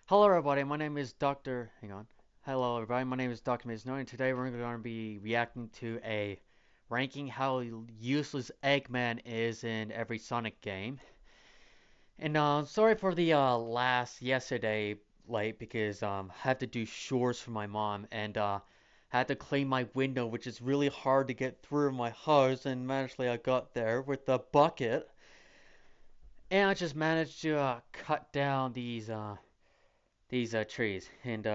Hello everybody, my name is Dr. Hang on. Hello everybody, my name is Dr. Mizno, and today we're going to be reacting to a ranking how useless Eggman is in every Sonic game. And sorry for the yesterday late because had to do chores for my mom and had to clean my window, which is really hard to get through my house, and eventually I got there with the bucket. And I just managed to cut down these trees. And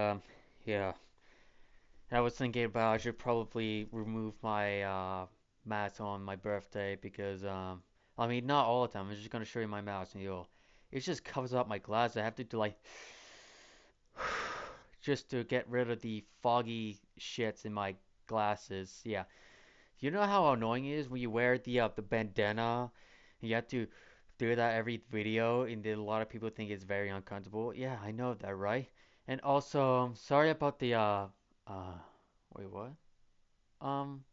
yeah, I was thinking about I should probably remove my mask on my birthday because I mean not all the time. I'm just gonna show you my mask and it just covers up my glass. I have to do like just to get rid of the foggy shits in my glasses. Yeah. You know how annoying it is when you wear the bandana and you have to do that every video, and then a lot of people think it's very uncomfortable. Yeah, I know that, right? And also, sorry about the uh wait, what? Um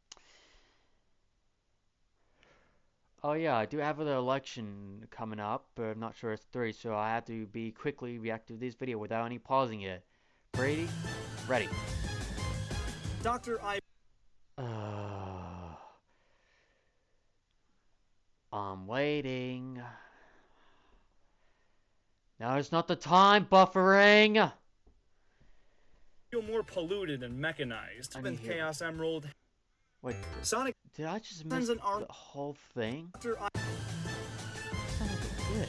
oh yeah, I do have an election coming up, but I'm not sure it's three, so I have to be quickly react to this video without any pausing it. Brady, ready. Dr. I. Uh, I'm waiting. Now is not the time, buffering. Feel more polluted and mechanized. I need Seventh here. Chaos Emerald. Wait, Sonic did I just sends miss an arm. the whole thing? Dr. Son of a bitch.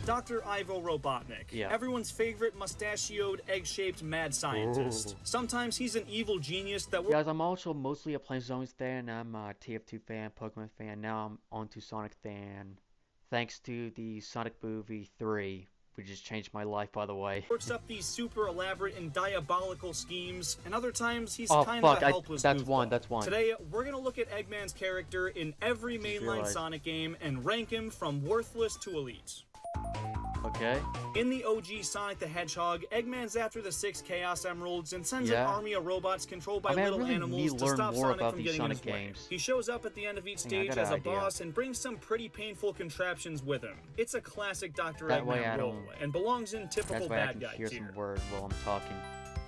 Dr. Ivo Robotnik. Yeah. Everyone's favorite mustachioed, egg-shaped mad scientist. Ooh. Sometimes he's an evil genius that Guys, I'm also mostly a Plains Zones fan. I'm a TF2 fan, Pokemon fan. Now I'm on to Sonic fan. Thanks to the Sonic movie 3, which just changed my life, by the way. works up these super elaborate and diabolical schemes, and other times he's Oh kind fuck, of a helpless that's goofball. one, that's one. Today, we're gonna look at Eggman's character in every mainline realized. Sonic game and rank him from worthless to elite. Okay. In the OG Sonic the Hedgehog, Eggman's after the 6 Chaos Emeralds and sends an Yeah. army of robots controlled by I mean, I little really animals need to to learn stop more Sonic about from these getting in Sonic his way. games. He shows up at the end of each Hang on, I stage got as an a idea. boss and brings some pretty painful contraptions with him. It's a classic Dr. That way I Eggman role don't- and belongs in typical That's why I bad can guy hear tier. some words while I'm talking.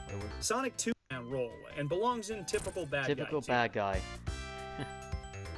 Wait, what's Sonic 2 role and belongs in typical bad typical guy tier. bad guy.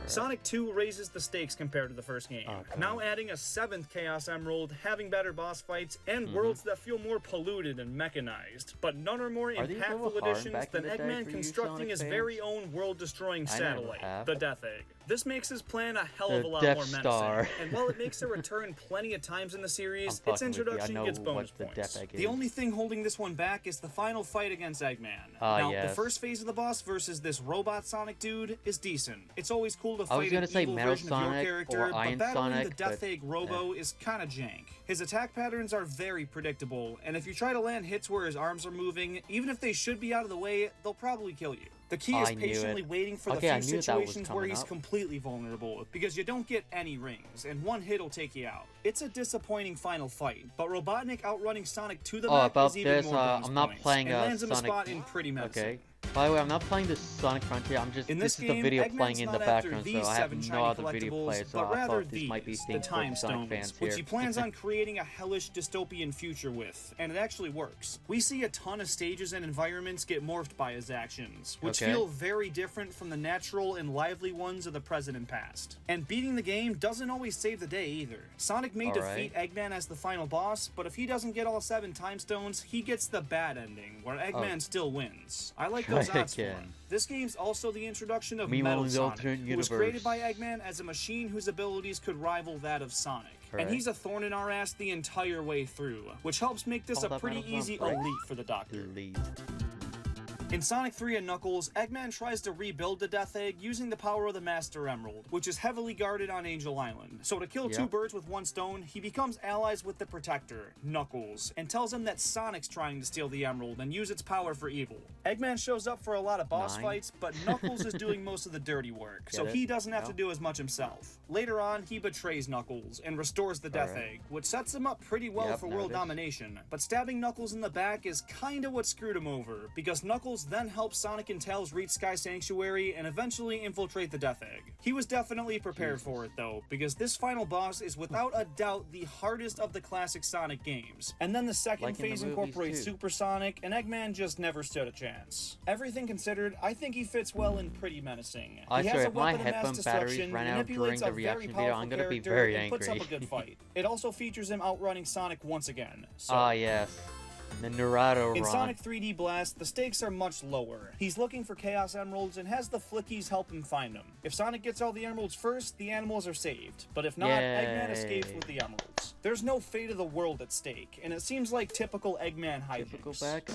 Sonic 2 raises the stakes compared to the first game, Okay. now adding a 7th Chaos Emerald, having better boss fights, and worlds that feel more polluted and mechanized. But none are more Are these a little impactful hard additions back than in the day Eggman for you constructing Sonic his fans? very own world-destroying I never satellite, have. the Death Egg. This makes his plan a hell The of a lot Death more menacing, Star. and while it makes a return plenty of times in the series, I'm its fucking with you. I introduction know gets bonus what the points. Death Egg The is. only thing holding this one back is the final fight against Eggman. Ah, Now, the yes. first phase of the boss versus this robot Sonic dude is decent. It's always cool to I was fight gonna an say evil Metal version of your Sonic character, or but Iron battling the Sonic, Death but, Egg Robo is kinda jank. His attack patterns are very predictable, and if you try to land hits where his arms are moving, even if they should be out of the way, they'll probably kill you. The key is I knew patiently it. waiting for Okay, I the knew few that was situations where coming he's up. completely vulnerable, because you don't get any rings, and one hit will take you out. It's a disappointing final fight, but Robotnik outrunning Sonic to the Oh, map about is even this, more bonus I'm not points, playing and lands him a Sonic. spot in pretty menacing. Okay. By the way, I'm not playing the Sonic Frontier. I'm just In this this is the game, video Eggman's playing in the not after background, so these I have 7 no shiny other video collectibles, player, so but I rather thought this might be these, the things for Time Sonic Stones, fans which here. he plans on creating a hellish dystopian future with, and it actually works. We see a ton of stages and environments get morphed by his actions, which Okay. feel very different from the natural and lively ones of the present and past. And beating the game doesn't always save the day either. Sonic may defeat Eggman as the final boss, but if he doesn't get all 7 Time Stones, he gets the bad ending, where Eggman still wins. I like those Try odds for again. him. This game's also the introduction of Meanwhile, Metal in the Sonic, alternate who was created by universe. Eggman as a machine whose abilities could rival that of Sonic. And Correct. he's a thorn in our ass the entire way through, which helps make this Call a that pretty Metal easy Sonic, right? elite for the Doctor. Elite. In Sonic 3 and Knuckles, Eggman tries to rebuild the Death Egg using the power of the Master Emerald, which is heavily guarded on Angel Island. So to kill 2 Yep. birds with 1 stone, he becomes allies with the Protector, Knuckles, and tells him that Sonic's trying to steal the Emerald and use its power for evil. Eggman shows up for a lot of boss 9. fights, but Knuckles is doing most of the dirty work, so it? he doesn't have No? to do as much himself. Later on, he betrays Knuckles and restores the Death Alright. Egg, which sets him up pretty well Yep, for there world it is. domination. But stabbing Knuckles in the back is kinda what screwed him over, because Knuckles Emeralds then help Sonic and Tails reach Sky Sanctuary and eventually infiltrate the Death Egg. He was definitely prepared for it though, because this final boss is without a doubt the hardest of the classic Sonic games. And then the second phase incorporates Super Sonic, and Eggman just never stood a chance. Everything considered, I think he fits well in Pretty Menacing. He has a weapon of mass destruction, manipulates a very powerful character, and puts up a good fight. It also features him outrunning Sonic once again. So, yes. The Naruto run. In Sonic 3D Blast, the stakes are much lower. He's looking for Chaos Emeralds and has the Flickies help him find them. If Sonic gets all the emeralds first, the animals are saved. But if not, Eggman escapes with the emeralds. There's no fate of the world at stake, and it seems like typical Eggman hijinks. Typical bad guy.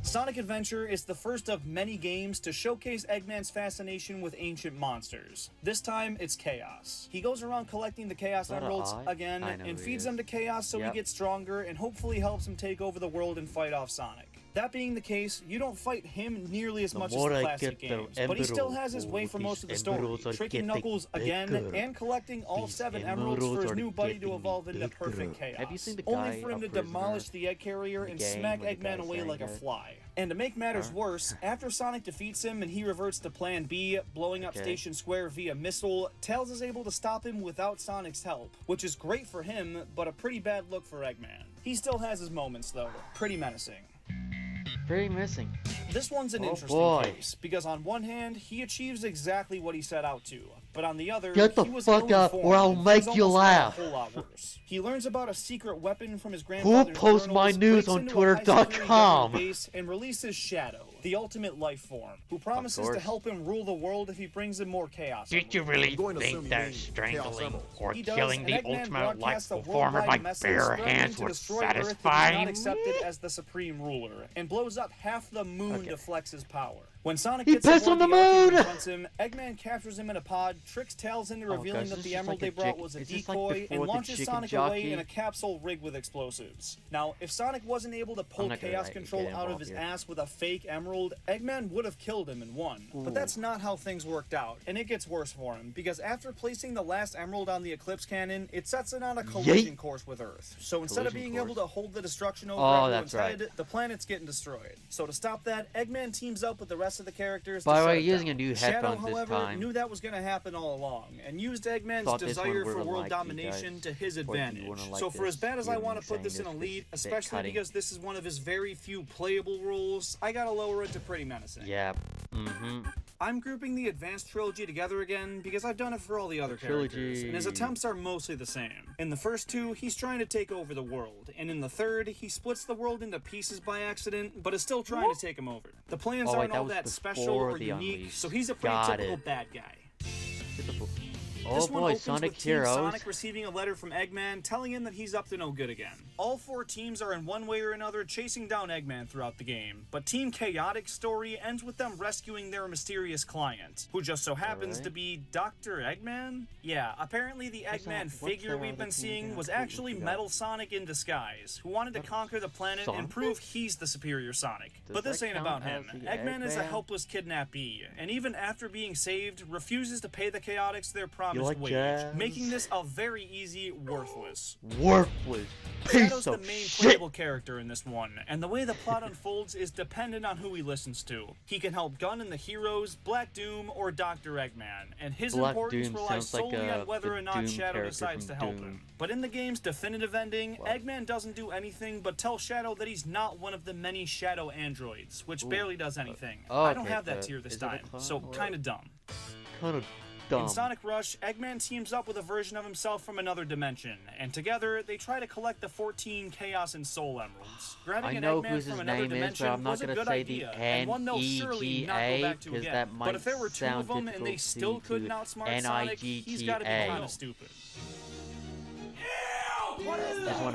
Sonic Adventure is the first of many games to showcase Eggman's fascination with ancient monsters. This time, it's Chaos. He goes around collecting the Chaos Emeralds again and feeds them to Chaos so he gets stronger and hopefully helps him take over the world and fight off Sonic. That being the case, you don't fight him nearly as much as the classic games, but he still has his way for most of the story, tricking Knuckles again and collecting all 7 emeralds for his new buddy to evolve into perfect chaos, only for him to demolish the egg carrier and smack Eggman away like a fly. And to make matters worse, after Sonic defeats him and he reverts to Plan B, blowing up Station Square via missile, Tails is able to stop him without Sonic's help, which is great for him, but a pretty bad look for Eggman. He still has his moments though, Pretty Menacing. Pretty missing. This one's an interesting case, because on one hand, he achieves exactly what he set out to, but on the other, he was ill-informed or I'll make you laugh. A whole lot worse. He learns about a secret weapon from his grandfather's Who posts my news on Twitter.com and releases Shadow, the ultimate life form, who promises to help him rule the world if he brings him more chaos. Did you really think that strangling or killing the ultimate life form of my bare hands would satisfy me? Not accepted as the supreme ruler, and blows up half the moon to flex his power. When Sonic gets aboard the Ark and confronts him, Eggman captures him in a pod, tricks Tails into revealing that the emerald they brought was a decoy, and launches Sonic away in a capsule rigged with explosives. Now, if Sonic wasn't able to pull Chaos Control out of his ass with a fake emerald, Eggman would have killed him and won. But that's not how things worked out, and it gets worse for him, because after placing the last emerald on the Eclipse Cannon, it sets it on a collision course with Earth. So instead of being able to hold the destruction over everyone's head, the planet's getting destroyed. So to stop that, Eggman teams up with the rest of the characters. By the way, using a new Shadow, headphones however, this time. knew that was going to happen all along, and used Eggman's desire for world domination to his advantage. So for as bad as I want to put this in a lead, especially because this is one of his very few playable roles, I gotta lower it to Pretty Menacing. Yeah. I'm grouping the Advanced Trilogy together again because I've done it for all the other characters, and his attempts are mostly the same. In the first 2, he's trying to take over the world, and in the 3rd, he splits the world into pieces by accident, but is still trying to take him over. The plans aren't all that special or unique, so he's a pretty typical bad guy. This one opens with Team Sonic receiving a letter from Eggman telling him that he's up to no good again. All 4 teams are in one way or another chasing down Eggman throughout the game, but Team Chaotic's story ends with them rescuing their mysterious client, who just so happens to be Dr. Eggman? Yeah, apparently the Eggman figure we've been seeing was actually Metal Sonic in disguise, who wanted to conquer the planet and prove he's the superior Sonic. But this ain't about him. Eggman is a helpless kidnappee, and even after being saved, refuses to pay the Chaotics their promised wage, making this a very easy worthless. Shadow's the main playable character in this one, and the way the plot unfolds is dependent on who he listens to. He can help Gun and the Heroes, Black Doom, or Dr. Eggman, and his importance relies solely on whether or not Shadow decides to help him. But in the game's definitive ending, Eggman doesn't do anything but tell Shadow that he's not one of the many Shadow androids, which barely does anything. I don't have that tier this time, so kinda dumb. In Sonic Rush, Eggman teams up with a version of himself from another dimension, and together they try to collect the 14 Chaos and Soul Emeralds. Grabbing an Eggman from another dimension was a good idea, and one they'll surely not go back to again. But if there were 2 of them and they still couldn't outsmart Sonic, he's gotta be kinda stupid.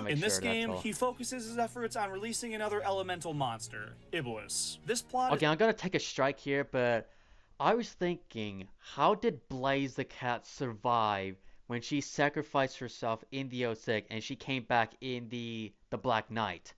In this game, he focuses his efforts on releasing another elemental monster, Iblis. This plot I'm gonna take a strike here, but I was thinking, how did Blaze the cat survive when she sacrificed herself in the 06 and she came back in the Black Knight?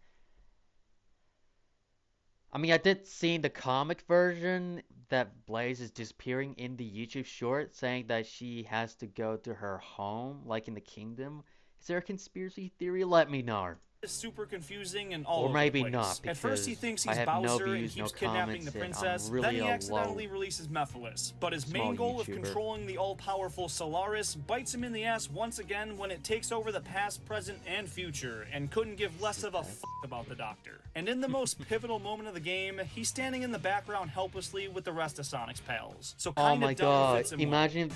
I mean, I did see in the comic version that Blaze is disappearing in the YouTube short, saying that she has to go to her home, like in the kingdom. Is there a conspiracy theory? Let me know. is super confusing and all Or over maybe the place. not, At first he because thinks I he's have no Bowser and views, no keeps kidnapping the comments, and princess, I'm really then he a accidentally low releases Mephiles, but his small main goal of YouTuber. controlling the all-powerful Solaris bites him in the ass once again when it takes over the past, present, and future, and couldn't give less of a f*** about the Doctor. And in the most pivotal moment of the game, he's standing in the background helplessly with the rest of Sonic's pals. So Oh kinda my dumb god, fits him imagine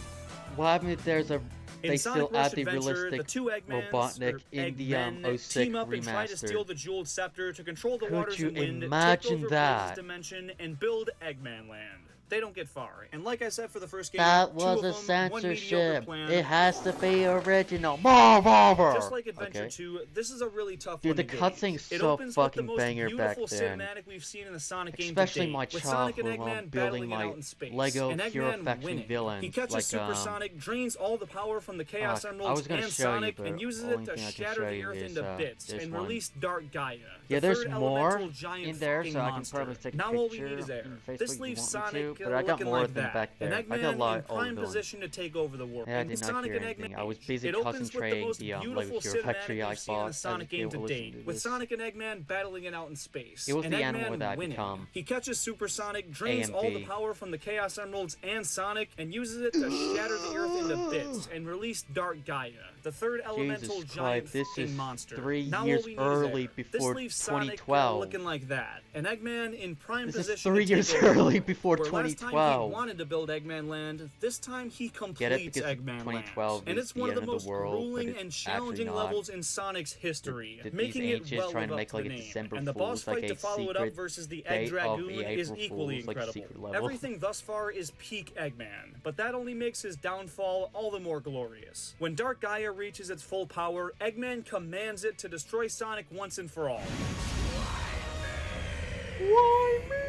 what happened if there's a in they Sonic still Rush add the Adventure, realistic the two Eggmans, Robotnik or in the Eggmen, 06 team up and try to steal remastered. the Jeweled Scepter to control the Could waters you and wind, take imagine over that? Blaze's dimension, and build Eggman Land. They don't get far, and like I said for the first game, That two was of a them, one mediocre censorship. plan. It has to be original. Just like Adventure Okay. 2, this is a really tough Dude, one the to gauge. cutscene's It so opens with the fucking most banger back beautiful then. cinematic we've seen in the Sonic game Especially to date, my with Sonic and childhood while Eggman building battling it my out in space, Lego and Pure Eggman Affection winning. villains. He catches Like, Supersonic, drains all the power from the Chaos I Emeralds was gonna and show you, Sonic, but and uses only it to thing I can shatter show the you Earth is, into bits this and one. release Dark Gaia. Yeah, the there's third more elemental giant in there, fucking so I can monster. probably take a Now picture all we need is air. in Facebook This if you leaves want me Sonic to, but I got looking more like of them that. back there. And I got a Eggman lot in of prime villains. position to take over the world. Yeah, I And did not Sonic hear and anything. Eggman. I was busy It opens with the concentrating most the beautiful Lego Pure Factory cinematic I we've seen in the bought Sonic as game it to was date, with this. Sonic and Eggman battling it out in space. It was and the Eggman animal that I winning. become. He catches Supersonic, drains all the AMV. power from the Chaos Emeralds and Sonic, and uses it to shatter the Earth into bits and release Dark Gaia, the third elemental Jesus giant Christ, this fucking is monster. 3 Now years all we need early is air. before This leaves Sonic 2012. looking like that, and Eggman in prime This is position 3 to years take over. early before Where last time he 2012. wanted to build Eggman Land, this time he Get it? completes Because Eggman 2012 Land. And is it's the one of end the most world, but grueling it's and actually challenging not. levels in Sonic's history, These making it ancients well trying to live make up like to a the name. December And the Fools, boss fight like to a follow it up secret versus the day Egg of Dragoon the is April equally Fools, like incredible. secret level. Everything thus far is peak Eggman, but that only makes his downfall all the more glorious. When Dark Gaia reaches its full power, Eggman commands it to destroy Sonic once and for all.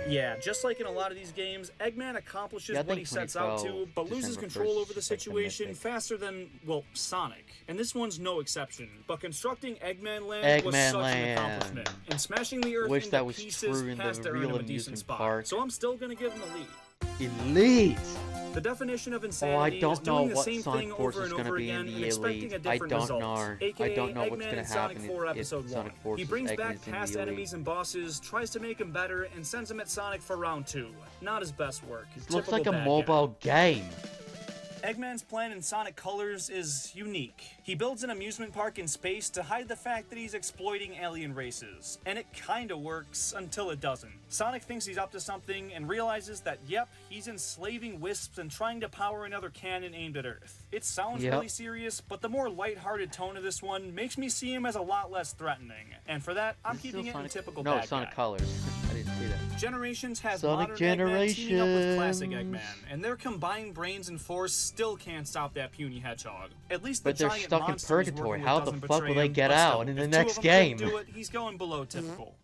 Yeah, just like in a lot of these games, Eggman accomplishes Yeah, I what think he sets out to, 2012, but loses December control 1st over the is like the situation mythic. faster than, well, Sonic. And this one's no exception. But constructing Eggman Land was Eggman such Land. an accomplishment. And smashing the Earth Wish into that was pieces true in has the to earn real him a decent amusement spot. park. So I'm still gonna give him a lead. Elite! The definition of Oh, I insanity is don't know doing the what same Sonic thing Force over is and gonna over be again in and the expecting Elite. a I different don't result. know. AKA I don't know what's Eggman gonna in Sonic happen 4 if Episode Sonic 1. Force He is brings Eggman's back in past the Elite. enemies and bosses, tries to make them better, and sends them at Sonic for round 2. Not his best work. This looks Typical like a bad guy. mobile game. Eggman's plan in Sonic Colors is unique. He builds an amusement park in space to hide the fact that he's exploiting alien races. And it kinda works until it doesn't. Sonic thinks he's up to something and realizes that, yep, he's enslaving wisps and trying to power another cannon aimed at Earth. It sounds really serious, but the more lighthearted tone of this one makes me see him as a lot less threatening. And for that, I'm keeping it in typical No, bad Sonic guy. Colors. I didn't see that. Generations has Sonic modern Eggman teaming up with classic Generations. Eggman, and their combined brains and force still can't stop that puny hedgehog. At least But the they're giant stuck in monster he's purgatory. working with How the doesn't fuck betray will they him, get but out still, in the if two of next them game? couldn't do it, he's going below typical.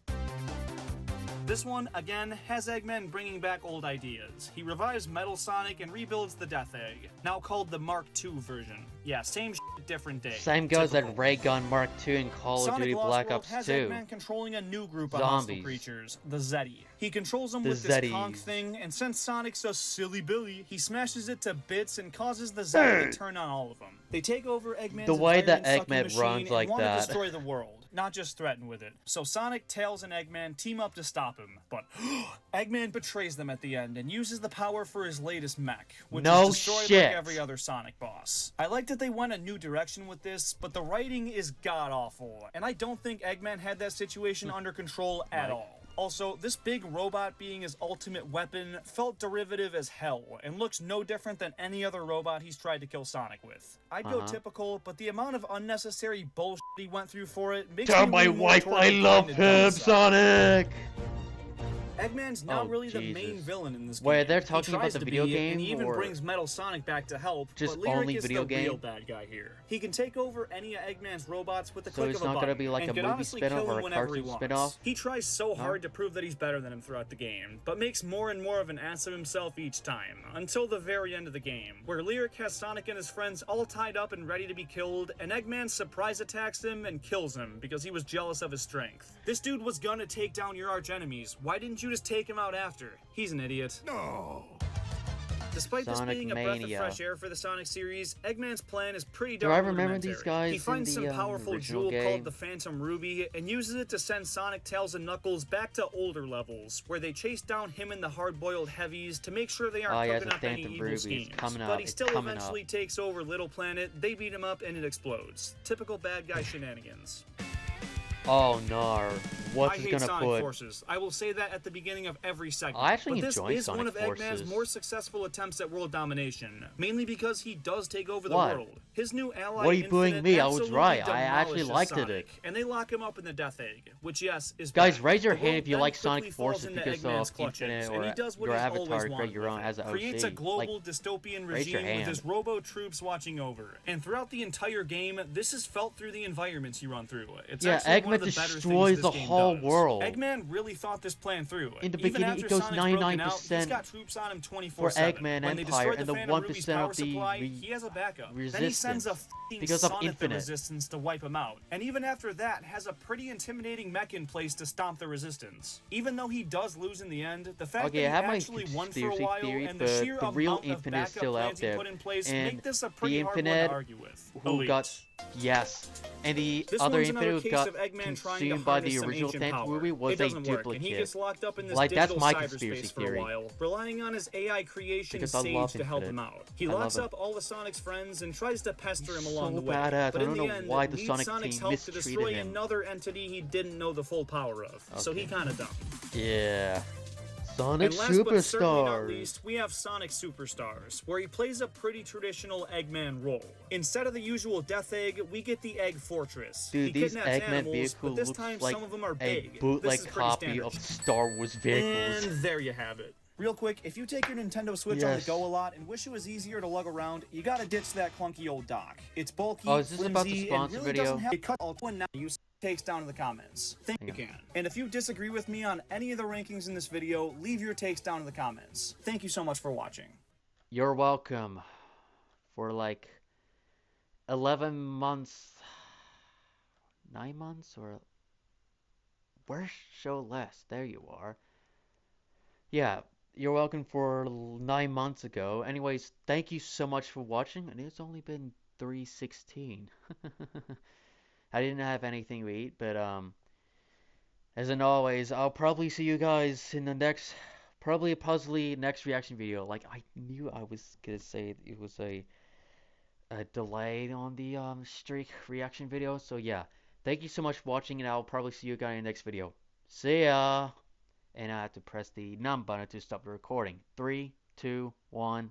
This one, again, has Eggman bringing back old ideas. He revives Metal Sonic and rebuilds the Death Egg, now called the Mark II version. Yeah, same shit, different day. Same goes Typical. at Ray Gun Mark II and Call of Sonic Duty Lost Black World Ops has 2. Eggman controlling a new group of hostile Zombies. creatures, the Zeti. He controls them The with this Zetis. conch thing, and since Sonic's a silly Billy, he smashes it to bits and causes the Zeti to turn on all of them. They take over Eggman's The way that environment-sucking Eggman machine runs and like want to that. destroy the world, not just threaten with it. So Sonic, Tails, and Eggman team up to stop him, but Eggman betrays them at the end and uses the power for his latest mech, which No is destroyed shit. like every other Sonic boss. I like that they went a new direction with this, but the writing is god-awful, and I don't think Eggman had that situation under control at all. Also, this big robot being his ultimate weapon felt derivative as hell, and looks no different than any other robot he's tried to kill Sonic with. I'd go typical, but the amount of unnecessary bullshit he went through for it makes Tell me my lean more wife toward I the love kinda dumb him, side. Sonic! Eggman's not Oh, really the main Jesus. villain in this game. Wait, they're He talking about tries the to video be, game, and he even or brings Metal Sonic back to help. just but Lyric only is video the real game? bad guy here. He can take over any of Eggman's robots with the So click it's of a not button, gonna be like and a can movie honestly spin-off kill or him a whenever he cartoon wants. spin-off? He tries so hard to prove that he's better than him throughout the game, but makes more and more of an ass of himself each time, until the very end of the game, where Lyric has Sonic and his friends all tied up and ready to be killed, and Eggman surprise attacks him and kills him because he was jealous of his strength. This dude was gonna take down your arch enemies. Why didn't you just take him out after? He's an idiot. No. Despite this Sonic being a breath of Mania. fresh air for the Sonic series, Eggman's plan is pretty Do darn I remember these rudimentary. guys He finds in some the powerful original jewel game? called the Phantom Ruby and uses it to send Sonic, Tails, and Knuckles back to older levels, where they chase down him and the hard-boiled heavies to make sure they aren't cooking up any evil schemes. But he still eventually takes over Little Planet, they beat him up, and it explodes. Typical bad guy shenanigans. Oh no, what's I it hate gonna Sonic put? Forces. I will say that at the beginning of every segment. I actually but this enjoy is Sonic one of Forces. Eggman's more successful attempts at world domination, mainly because he does take over the What? world. His new ally, What are you booing Infinite, me? I was absolutely right. I actually demolishes liked Sonic, it. and they lock him up in the Death Egg, which yes is Guys, bad. raise your The hand world if you then like quickly Sonic falls Forces into because Eggman's of clutches, Infinite, and he or does what your he's avatar always create wanted. your own as an OC. Creates a global Like, dystopian raise your regime with hand. his robo troops watching over, and throughout the entire game, this is felt through the environments you run through. It's yeah, actually one of Eggman the better destroys things the this game whole does. world. Eggman really thought this plan through. In the Even beginning, after it goes Sonic's broken out, 99% he's got troops on him 24/7. for Eggman When they Empire, destroy and the the Phantom Ruby's 1% power of the supply, he has a backup. Then he resistance. sends a f***ing Because of sun at the Infinite. resistance to wipe him out. And even after that, has a pretty intimidating mech in place to stomp the resistance. Even though he does lose in the end, the fact Okay, that I have he my actually won for a conspiracy while theory, and the but sheer the real amount of Infinite is backup still out plans he there. put in place And make this a pretty the hard one Infinite to argue with. who Elite. got, yes, and the This other one's another Infinite who case got of Eggman trying to consumed by the harness some original ancient Phantom power. Ruby was It a doesn't work, and he gets duplicate. locked up in this Like, that's digital my conspiracy cyberspace for a theory. while, relying on his AI creation Because I Sage love to help Infinite. him out. He I locks love up all of Sonic's friends and tries to pester him He's along so the way. badass. But I in don't the know end, why the needs Sonic Sonic's team help to mistreated destroy him. another entity he didn't know the full power of. So he Okay. kinda dumb. Yeah. Sonic And last but certainly not Superstars. least, we have Sonic Superstars, where he plays a pretty traditional Eggman role. Instead of the usual Death Egg, we get the Egg Fortress. Dude, he these kidnaps Eggman animals, vehicles but this looks time like some of them are a big. This bootleg is pretty copy standard. of Star Wars vehicles. And there you have it. Real quick, if you take your Nintendo Switch on the Yes. go a lot and wish it was easier to lug around, you gotta ditch that clunky old dock. It's bulky, Oh, is this about the flimsy, and sponsor really video? doesn't have a cut all when now use takes down in the comments. Think you can. And if you disagree with me on any of the rankings in this video, leave your takes down in the comments. Thank you so much for watching. You're welcome. For like 11 months, 9 months, or where's show less? There you are. Yeah, you're welcome for 9 months ago. Anyways, thank you so much for watching, and it's only been 3:16. I didn't have anything to eat, but as in always, I'll probably see you guys in the next, probably possibly next reaction video. Like, I knew I was gonna say it was a delay on the streak reaction video. So yeah, thank you so much for watching, and I'll probably see you guys in the next video. See ya! And I have to press the none button to stop the recording. 3, 2, 1.